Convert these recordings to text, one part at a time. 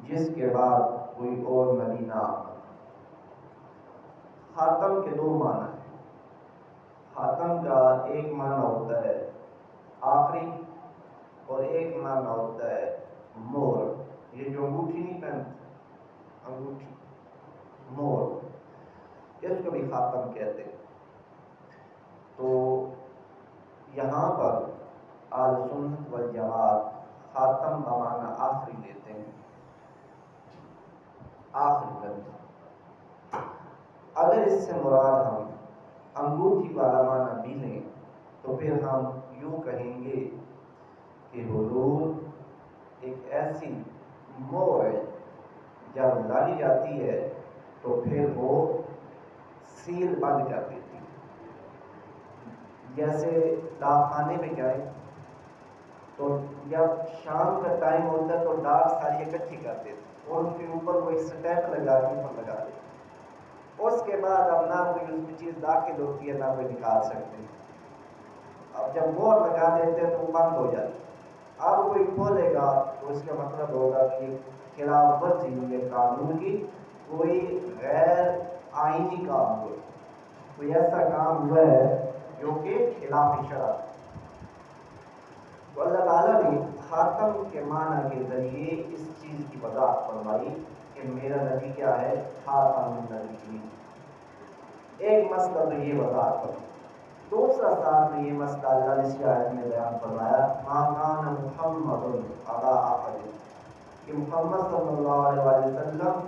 جس کے بعد کوئی اور نبی نہ آتا۔ خاتم کے دو معنی ہیں۔ خاتم کا ایک معنی ہوتا ہے آخری، اور ایک معنی ہوتا ہے مہر۔ یہ جو انگوٹھی نہیں پہنتے، انگوٹھی، مہر، اس کو بھی خاتم کہتے ہیں۔ تو یہاں پر اہل سنت والجماعت خاتم بمعنی آخری لیتے ہیں، آخری نبی۔ اگر اس سے مراد ہم انگوٹھی والا معنی بھی لیں تو پھر ہم یوں کہیں گے کہ حضور ایک ایسی مہر ہے، جب لگ جاتی ہے تو پھر وہ سیل بند کر دیتی ہے۔ جیسے ڈاک خانے میں جائیں تو جب شام کا ٹائم ہوتا ہے تو ڈاک ساری اکٹھی کر دیتے اور اس کے اوپر کوئی اسٹیمپ لگا کے اوپر لگا دیتے۔ اس کے بعد اب نہ کوئی اس میں چیز داخل ہوتی ہے نہ کوئی نکال سکتے ہیں۔ اب جب مہر لگا دیتے ہیں تو وہ بند ہو جاتی ہے۔ اب کوئی کھولے گا تو اس کا مطلب ہوگا کہ خلاف ورزی ہوئی ہے قانون کی، کوئی غیر آئینی کام ہوا، کوئی ایسا کام ہوا ہے جو کہ خلاف شرع۔ تو اللہ تعالیٰ نے خاتم کے معنی کے ذریعے اس چیز کی وضاحت فرمائی کہ میرا نبی کیا ہے، خاتم النبیین۔ ایک مسئلہ تو یہ وضاحت فرمائی۔ دوسرا ساتھ میں یہ مسئلہ اللہ نے اس آیت میں بیان فرمایا، ما کان محمد ابا احد، کہ محمد صلی اللہ علیہ وسلم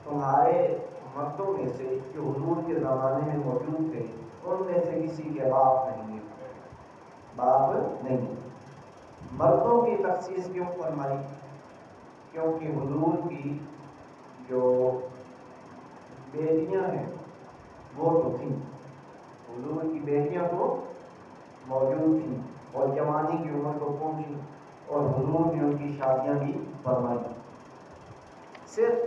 تمہارے مردوں میں سے جو حضور کے زمانے میں موجود تھے ان میں سے کسی کے باپ نہیں ہے، باپ نہیں۔ مردوں کی تخصیص کیوں فرمائی؟ کیونکہ حضور کی جو بیٹیاں ہیں وہ تو تھیں، حضور کی بیٹیاں تو موجود تھیں اور جوانی کی عمر کو پہنچی اور حضور نے ان کی شادیاں بھی فرمائی۔ صرف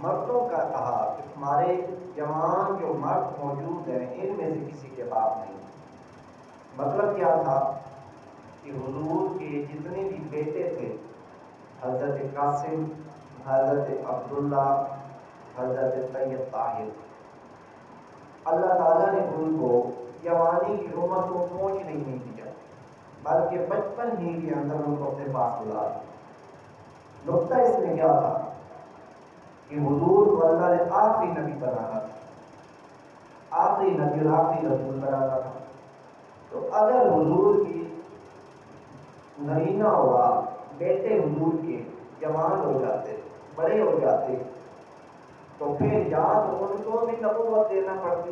مردوں کا کہا کہ تمہارے جوان جو مرد موجود ہیں ان میں سے کسی کے باپ نہیں۔ مطلب کیا تھا کہ حضور کے جتنے بھی بیٹے تھے، حضرت قاسم، حضرت عبداللہ، حضرت طیب طاہر، اللہ تعالیٰ نے ان کو جوانی کی عمر کو پہنچنے ہی نہیں دیا، بلکہ بچپن ہی کے اندر ان کو اپنے پاس بلا دیا۔ نقطہ اس میں کیا تھا کہ حضور کو اللہ نے آخری نبی بنانا تھا، آخری نبی اور آخری رسول بنانا تھا۔ تو اگر حضور کی نرینہ ہوا بیٹے حضور کے جوان ہو جاتے، بڑے ہو جاتے، تو پھر یا تو ان کو بھی نبوت دینا پڑتی،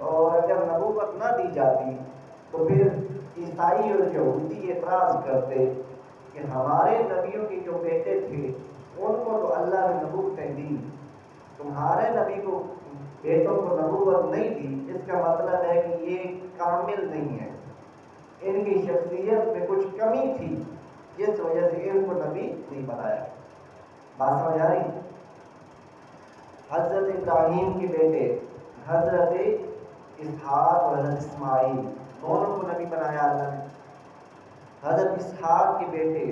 اور اگر نبوت نہ دی جاتی تو پھر عیسائی اور یہودی اعتراض کرتے کہ ہمارے نبیوں کے جو بیٹے تھے ان کو تو اللہ نے نبوتیں دی، تمہارے نبی کو بیٹوں کو نبوت نہیں دی، اس کا مطلب ہے کہ یہ کامل نہیں ہے، ان کی شخصیت میں کچھ کمی تھی جس وجہ سے ان کو نبی نہیں بنایا۔ بات سمجھ آ رہی؟ حضرت ابراہیم کے بیٹے حضرت اسحاق اور حضرت اسماعیل دونوں کو نبی بنایا اللہ نے۔ حضرت اسحاق کے بیٹے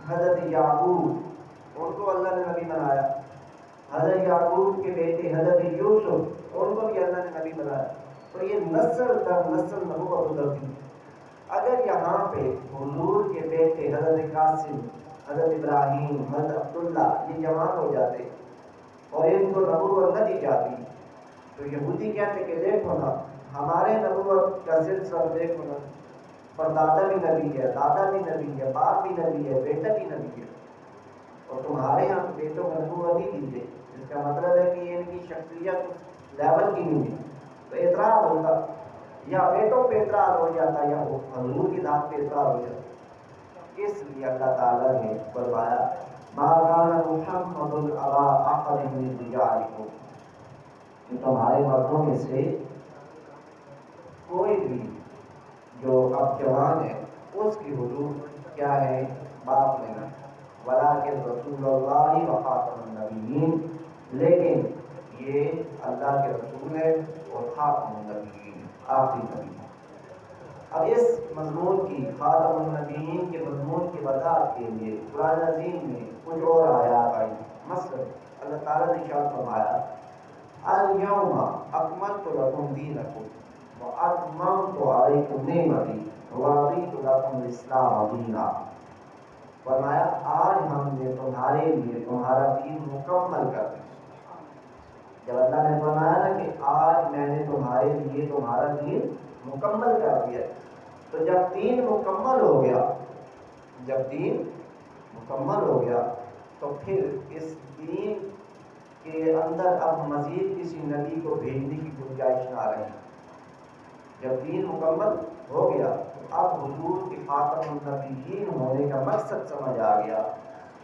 حضرت یعقوب ان کو اللہ نے نبی بنایا۔ حضرت یعقوب کے بیٹے حضرت یوسف ان کو بھی اللہ نے نبی بنایا۔ تو یہ نسل در نسل نبوت اترتی۔ اگر یہاں پہ حضور کے بیٹے حضرت قاسم، حضرت ابراہیم، حضرت عبداللہ یہ جوان ہو جاتے اور ان کو نبوت نہ دی جاتی تو یہودی کہتے کہ دیکھو نا ہمارے نبوت کا سلسلہ دیکھو نا، پردادا بھی نبی ہے، دادا بھی نبی ہے، باپ بھی نبی ہے، بیٹا بھی نبی ہے، اور تمہارے یہاں بیٹوں کو نبوت نہیں دی گئی۔ اس کا مطلب ہے کہ ان کی شخصیت اس لیول کی نہیں ہے۔ تو اعتراض ہوتا، یا بیٹوں پہ اعتراض ہو جاتا یا حضور کی ذات پہ اعتراض ہو جاتا۔ اس لیے اللہ تعالیٰ نے فرمایا ما کان محمد ابا احد من رجالکم، کہ تمہارے مردوں میں سے کوئی بھی جو اب جوان ہے اس کی حضور کیا ہے، باپ نہیں، ولکن رسول اللہ و خاتم النبیین، لیکن یہ اللہ کے رسول ہے اور خاتم النبیین، آخری نبی۔ اب اس مضمون کی، خاتم النبیین کے مضمون کی وضاحت کے لیے قرآن عظیم میں کچھ اور آیات آئی. مثلا اللہ تعالیٰ نے ارشاد فرمایا الیوم اکملت لکم دینکم واتممت علیکم نعمتی ورضیت لکم الاسلام دینا. فرمایا آج ہم نے تمہارے لیے تمہارا دین مکمل کر دیا. جب اللہ نے فرمایا نا کہ آج میں نے تمہارے لیے تمہارا دین مکمل کر دیا، تو جب دین مکمل ہو گیا، جب دین مکمل ہو گیا تو پھر اس دین کے اندر اب مزید کسی نبی کو بھیجنے کی گنجائش نہ رہی. جب دین مکمل ہو گیا تو اب حضور کے خاتم النبیین ہونے کا مقصد سمجھ آ گیا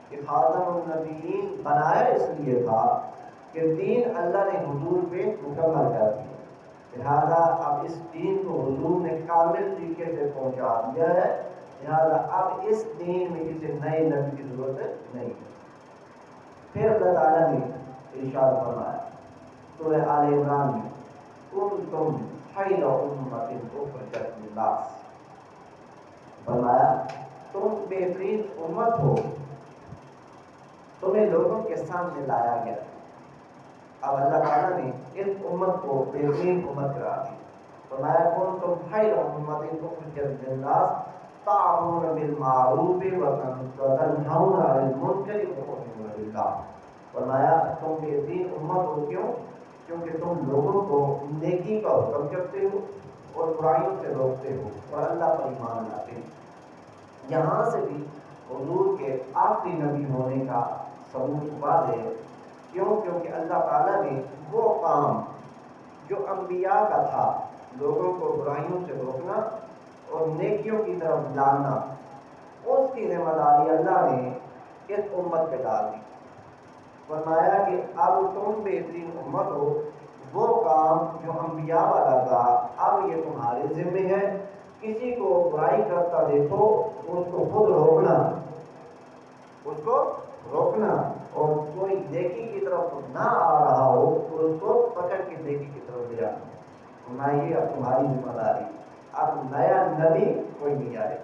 کہ خاتم النبیین بنایا اس لیے تھا کہ دین اللہ نے حضور پہ مکمل کر دیا. لہذا اب اس دین کو حضور نے کامل طریقے سے پہنچا دیا ہے. لہذا اب اس دین میں کسی نئے نبی کی ضرورت نہیں. پھر اللہ تعالیٰ نے ارشاد فرمایا سورہ آل عمران میں کنتم خیر امۃ اخرجت للناس. فرمایا تم بہترین امت ہو، تمہیں لوگوں کے سامنے لایا گیا. اب اللہ تعالیٰ نے اس امت کو بہترین امت قرار دی. فرمایا کنتم خیر امۃ اخرجت للناس تأمرون بالمعروف وتنہون عن المنکر وتؤمنون باللہ. فرمایا تم بہترین امت ہو. کیوں؟ کیونکہ تم لوگوں کو نیکی کا حکم کرتے ہو اور برائیوں سے روکتے ہو اور اللہ پر ایمان لاتے ہو. یہاں سے بھی حضور کے آخری نبی ہونے کا ثبوت واضح ہے. کیوں؟ کیونکہ اللہ تعالیٰ نے وہ کام جو انبیاء کا تھا، لوگوں کو برائیوں سے روکنا اور نیکیوں کی طرف لانا، اس کی ذمہ داری اللہ نے اس امت پہ ڈال دی. فرمایا کہ اب تم بہترین امت ہو. وہ کام جو انبیاء والا تھا اب یہ تمہارے ذمہ ہے. کسی کو برائی کرتا دیکھو اس کو خود روکنا، اس کو روکنا، اور کوئی نیکی کی طرف نہ آ رہا ہو تو اس کو پکڑ کے نیکی کی طرف لے جانا. یہ اب تمہاری ذمہ داری. اب نیا نبی کوئی نہیں آئے.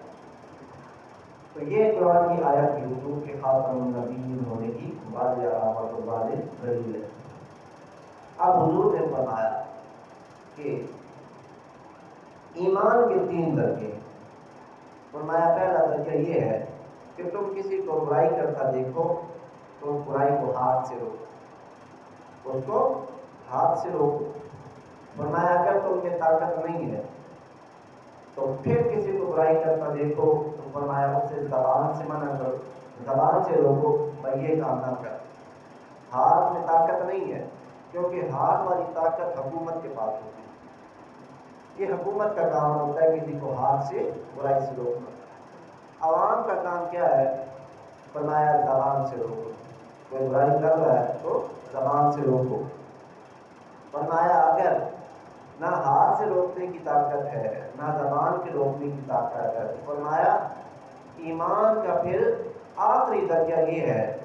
تو یہ قرآن کی آیت کی حضور کے خاتم النبیین ہونے کی واضح علامت و واضح دلیل ہے. اب حضور نے فرمایا کہ ایمان کے 3 درجے. فرمایا پہلا درجہ یہ ہے کہ تم کسی کو برائی کرتا دیکھو تو اس برائی کو ہاتھ سے روکو، اس کو ہاتھ سے روکو. فرمایا اگر تم میں طاقت نہیں ہے تو پھر کسی کو برائی کرتا دیکھو تو فرمایا اسے زبان سے منع کرو، زبان سے روکو، بھائی یہ کام نہ کر. ہاتھ میں طاقت نہیں ہے کیونکہ ہاتھ والی طاقت حکومت کے پاس ہوتی ہے. یہ حکومت کا کام ہوتا ہے کسی کو ہاتھ سے برائی سے روکنا. عوام کا کام کیا ہے؟ فرمایا زبان سے روکو. کوئی برائی کر رہا ہے تو زبان سے روکو. فرمایا اگر نہ ہاتھ سے روکنے کی طاقت ہے نہ زبان کے روکنے کی طاقت ہے، فرمایا ایمان کا پھر آخری درجہ یہ ہے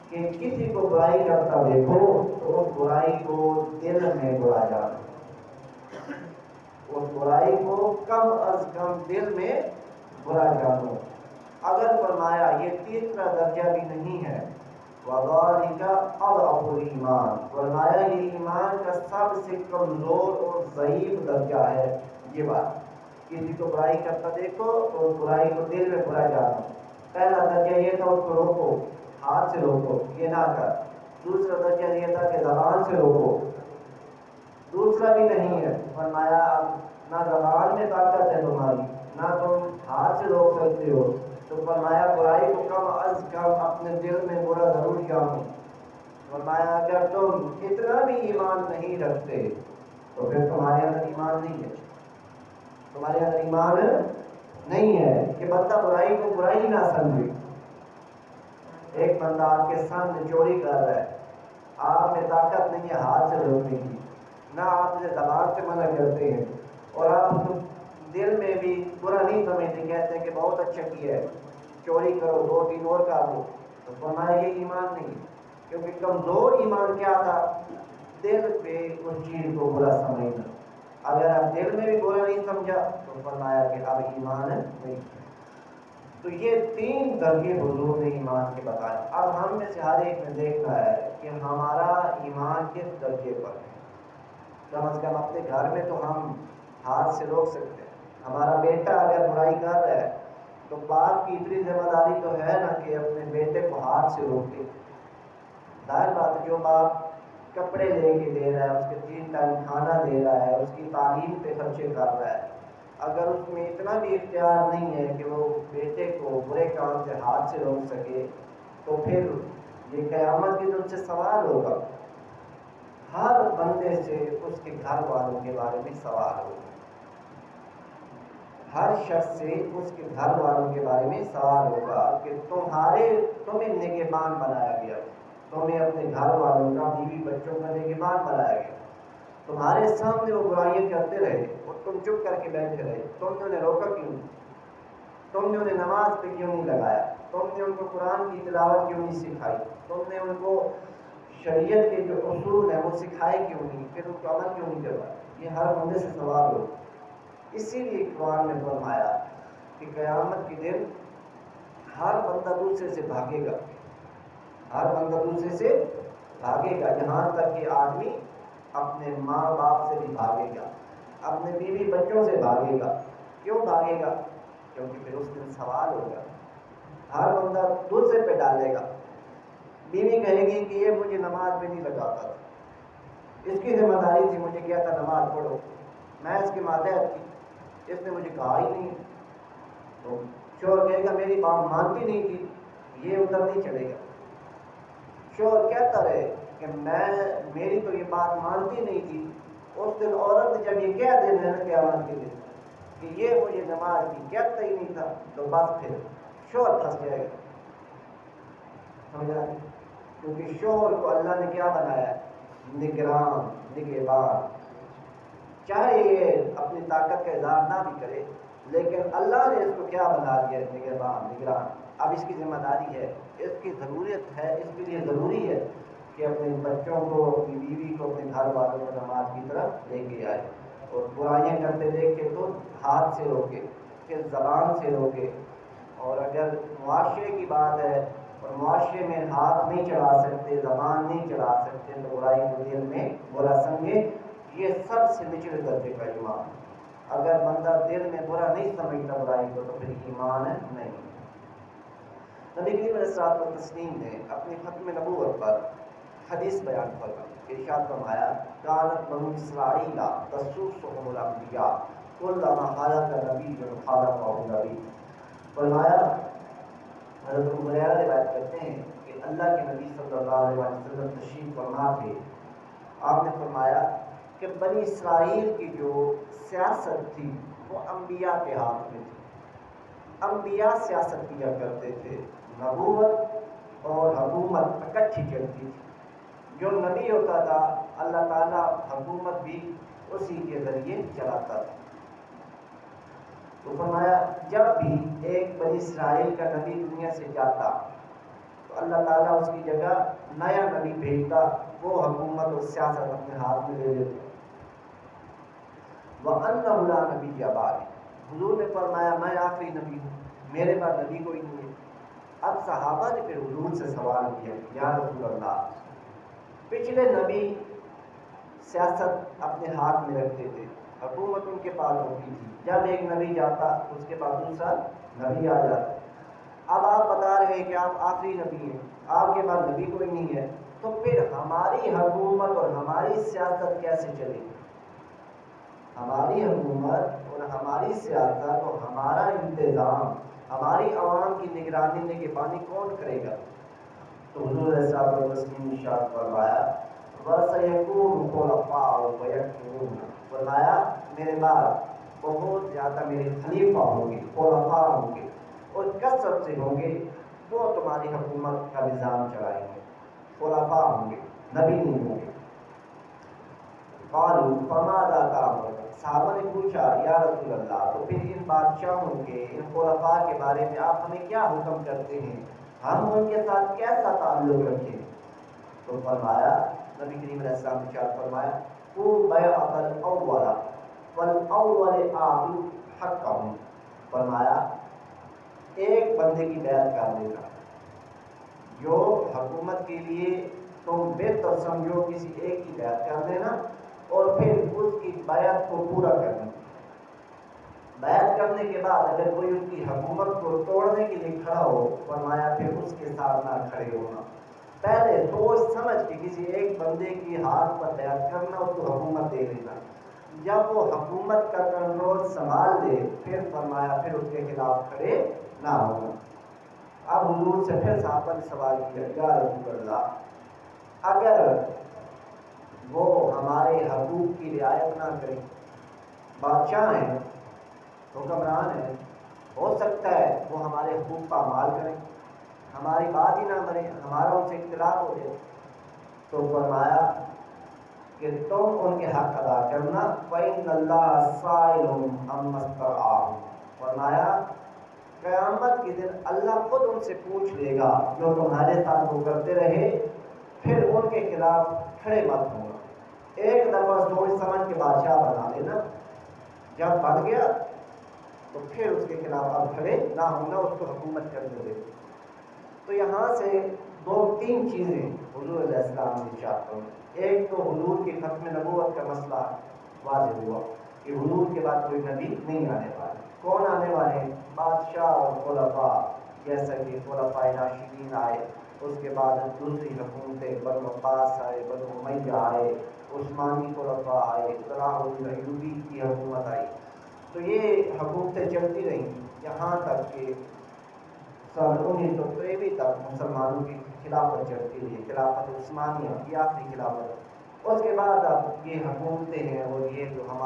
کہ کسی کو برائی کرتا دیکھو تو اس برائی کو دل میں برا جانا، اس برائی کو کم از کم دل میں برا جانو. اگر فرمایا یہ تیسرا درجہ بھی نہیں ہے، وَذَلِكَ أَضْعَفُ الْإِيمَانِ. فرمایا یہ ایمان کا سب سے کمزور اور ضعیف درجہ ہے. یہ بات کسی کو برائی کرتا دیکھو تو اس برائی کو دل میں برا جانو. پہلا درجہ یہ تھا اس کو روکو، ہاتھ سے روکو، یہ نہ کر. دوسرا درجہ یہ تھا کہ زبان سے روکو، دوسرا بھی نہیں ہے. فرمایا اب نہ زبان میں طاقت ہے تمہاری نہ تم ہاتھ سے روک سکتے ہو، تو فرمایا برائی کو کم از کم اپنے دل میں برا ضرور جانو. فرمایا اگر تم اتنا بھی ایمان نہیں رکھتے تو پھر تمہارے اندر ایمان نہیں ہے. تمہارے اندر ایمان نہیں ہے کہ بندہ برائی کو برائی ہی نہ سمجھے. ایک بندہ آپ کے سامنے چوری کر رہا ہے، آپ میں طاقت نہیں ہے ہاتھ سے روکنے کی، نہ آپ اسے زبان سے منع کرتے ہیں، اور آپ دل میں بھی برا نہیں سمجھتے، کہتے ہیں کہ بہت اچھا کیا ہے، چوری کرو 2-3 اور کر دو. تو فرمایا یہ ایمان نہیں، کیونکہ کمزور ایمان کیا تھا؟ دل پہ اس چیز کو برا سمجھنا. اگر آپ دل میں بھی برا نہیں سمجھا تو فرمایا کہ اب ایمان نہیں. تو یہ 3 درجے حضور نے ایمان کے بتائے. اب ہم میں سے ہر ایک نے دیکھنا ہے کہ ہمارا ایمان کس درجے پر ہے. کم از کم اپنے گھر میں تو ہم ہاتھ سے روک سکتے ہیں. ہمارا بیٹا اگر برائی کر رہا ہے تو باپ کی اتنی ذمہ داری تو ہے نا کہ اپنے بیٹے کو ہاتھ سے روکے. ظاہر بات ہے جو باپ کپڑے لے کے دے رہا ہے، اس کے 3 ٹائم کھانا دے رہا ہے، اس کی تعلیم پہ خرچے کر رہا ہے، اگر اس میں اتنا بھی اختیار نہیں ہے کہ وہ بیٹے کو برے کام سے ہاتھ سے روک سکے، تو پھر یہ قیامت کے دن سے سوال ہوگا. ہر بندے سے اس کے گھر والوں کے بارے میں سوال ہوگا. ہر شخص سے اس کے گھر والوں کے بارے میں سوال ہوگا کہ تمہیں نگہبان بنایا گیا، تمہیں اپنے گھر والوں کا، بیوی بچوں کا نگہبان بنایا گیا. تمہارے سامنے وہ برائیاں کرتے رہے اور تم چپ کر کے بیٹھے رہے. تم نے انہیں روکا کیوں؟ تم نے انہیں نماز پہ کیوں نہیں لگایا؟ تم نے ان کو قرآن کی تلاوت کیوں نہیں سکھائی؟ تم نے ان کو شریعت کے جو اصول ہیں وہ سکھائے کیوں نہیں؟ پھر ان کو عمل کیوں نہیں کروایا؟ یہ ہر بندے سے سوال ہو. اسی لیے قرآن نے فرمایا کہ قیامت کے دن ہر بندہ دوسرے سے بھاگے گا. ہر بندہ دوسرے سے بھاگے گا، یہاں تک کہ آدمی اپنے ماں باپ سے بھی بھاگے گا، اپنے بیوی بچوں سے بھاگے گا. کیوں بھاگے گا؟ کیونکہ پھر اس دن سوال ہوگا. ہر بندہ دوسرے پہ ڈالے گا. بیوی کہے گی کہ یہ مجھے نماز میں نہیں لگاتا تھا، اس کی ذمہ داری تھی، مجھے کیا تھا نماز پڑھو، میں اس کے ماتحت تھی، اس نے مجھے کہا ہی نہیں. تو شوہر کہے گا میری بات مانتی نہیں تھی، یہ ادھر نہیں چلے گا. شوہر کہتا رہے کہ میری تو یہ بات مانتی نہیں تھی. اس دن عورت جب یہ کہہ دے نا قیامت کے دن کہ یہ مجھے نماز کی کہتا ہی نہیں تھا، تو بس پھر شوہر پھنس جائے گا. سمجھا؟ کیونکہ شوہر کو اللہ نے کیا بنایا؟ نگران، نگہبان. چاہے یہ اپنی طاقت کا اظہار نہ بھی کرے، لیکن اللہ نے اس کو کیا بنا دیا؟ نگہبان، نگران. اب اس کی ذمہ داری ہے، اس کی ضرورت ہے، اس کے لیے ضروری ہے کہ اپنے بچوں کو، اپنی بیوی کو، اپنے گھر والوں کو نماز کی طرف لے کے آئے. اور برائیاں کرتے دیکھے تو ہاتھ سے روکے، پھر زبان سے روکے. اور اگر معاشرے کی بات ہے اور معاشرے میں ہاتھ نہیں چڑھا سکتے، زبان نہیں چڑھا سکتے، تو برائی کو دل میں برا سمجھے. یہ سب سے نچلے درجے کا ایمان. اگر بندہ دل میں برا نہیں سمجھتا برائی کو، تو پھر ایمان نہیں. نبی کریم علیہ الصلوۃ والتسلیم نے اپنی ختم نبوت پر حدیث بیان فرمائی. ارشاد فرمایا کانت بنو اسرائیل تسوسهم الانبیاء کلما خلق نبی خلقه نبی. فرمایا، حضرت ابو ہریرہ روایت کرتے ہیں کہ اللہ کے نبی صلی اللہ علیہ وسلم تشریف فرما تھے. آپ نے فرمایا کہ بنی اسرائیل کی جو سیاست تھی وہ انبیاء کے ہاتھ میں تھی. انبیاء سیاست کیا کرتے تھے، نبوت اور حکومت اکٹھی چلتی تھی. جو نبی ہوتا تھا اللہ تعالیٰ حکومت بھی اسی کے ذریعے چلاتا تھا. تو فرمایا جب بھی ایک بنی اسرائیل کا نبی دنیا سے جاتا تو اللہ تعالیٰ اس کی جگہ نیا نبی بھیجتا، وہ حکومت اور سیاست اپنے ہاتھ میں لے لیتا. وَأَنَّهُ لَا نَبِيَّ بَعْدِي. حضور نے فرمایا میں آخری نبی ہوں، میرے بعد نبی کوئی نہیں ہے. اب صحابہ نے پھر حضور سے سوال کیا یا رسول اللہ، پچھلے نبی سیاست اپنے ہاتھ میں رکھتے تھے، حکومت ان کے پاس ہوتی تھی، جب ایک نبی جاتا اس کے بعد دوسرا نبی آ جاتا. اب آپ بتا رہے ہیں کہ آپ آخری نبی ہیں، آپ کے بعد نبی کوئی نہیں ہے، تو پھر ہماری حکومت اور ہماری سیاست کیسے چلے گی؟ ہماری حکومت اور ہماری سیاست اور ہمارا انتظام، ہماری عوام کی نگرانی نگہبانی کون کرے گا؟ تو حضور صلی اللہ علیہ وسلم نے ارشاد فرمایا وَسَيَكُونُ خُلَفَاءُ وَيَكْفُرُونَ. فرمایا میرے بعد بہت زیادہ میرے خلیفہ ہوں گے، خلفاء ہوں گے، اور کثرت سے ہوں گے، وہ تمہاری حکومت کا نظام چلائیں گے. خلفاء ہوں گے، نبی نہیں ہوں گے. قالوا فماذا تأمرون. صحابہ نے پوچھا یا رسول اللہ تو پھر ان بادشاہوں کے، ان خلفاء کے بارے میں آپ ہمیں کیا حکم کرتے ہیں، ہم ان کے ساتھ کیسا تعلق رکھیں؟ تو فرمایا نبی کریم علیہ السلام نے ارشاد فرمایا قُلْ بَيْعَةَ الْأَوَّلَ وَالْأَوَّلِ آتُوا حَقَّهُم. فرمایا ایک بندے کی بیعت کر لینا، جو حکومت کے لیے تم بہتر سمجھو کسی ایک کی بیعت کر دینا، اور پھر اس کی بیعت کو پورا کرنا۔ بیعت کرنے کے بعد اگر کوئی ان کی حکومت کو توڑنے کے لیے کھڑا ہو، فرمایا پھر اس کے ساتھ نہ کھڑے ہونا، پہلے سوچ سمجھ کے کسی ایک بندے کی ہاتھ پر بیعت کرنا، اس کو حکومت دے دینا، جب وہ حکومت کا کنٹرول سنبھال لے پھر فرمایا پھر اس کے خلاف کھڑے نہ ہونا۔ اب حضور سے پھر صحابہ نے سوال کیا، یا رسول اللہ، اگر وہ ہمارے حقوق کی رعایت نہ کریں، بادشاہ ہیں، حکمران ہیں، ہو سکتا ہے وہ ہمارے حقوق کا اعمال کریں، ہماری بات ہی نہ مانے، ہمارا ان سے اختلاف ہو جائے، تو فرمایا کہ تم ان کے حق ادا کرنا، فَإِنَّ اللَّهَ سَائِلٌ عَمَّا اسْتَرْعَاهُمْ، فرمایا قیامت کے دن اللہ خود ان سے پوچھ لے گا جو تمہارے ساتھ وہ کرتے رہے، پھر ان کے خلاف کھڑے مت ہونا۔ ایک دفعہ سوچ سمجھ کے بادشاہ بنا لینا، جب بن گیا تو پھر اس کے خلاف اب کھڑے نہ ہونا، اس کو حکومت کرنے دے۔ تو یہاں سے دو تین چیزیں حضور علیہ السلام نے ارشاد فرمائی۔ ایک تو حضور کی ختم نبوت کا مسئلہ واضح ہوا کہ حضور کے بعد کوئی نبی نہیں آنے والے۔ کون آنے والے ہیں؟ بادشاہ اور خلفاء، جیسا کہ خلفاء راشدین آئے، اس کے بعد دوسری حکومتیں، بنو عباس آئے، بنو امیہ آئے، عثمانی خلفاء آئے، صلاح الدین ایوبی کی حکومت آئی۔ تو یہ حکومتیں چلتی رہیں یہاں تک کہ سن 1923 تک مسلمانوں کی خلافت چلتی رہی، خلافت عثمانیہ کی آخری خلافت۔ اس کے بعد اب یہ حکومتیں ہیں اور یہ جو ہمارے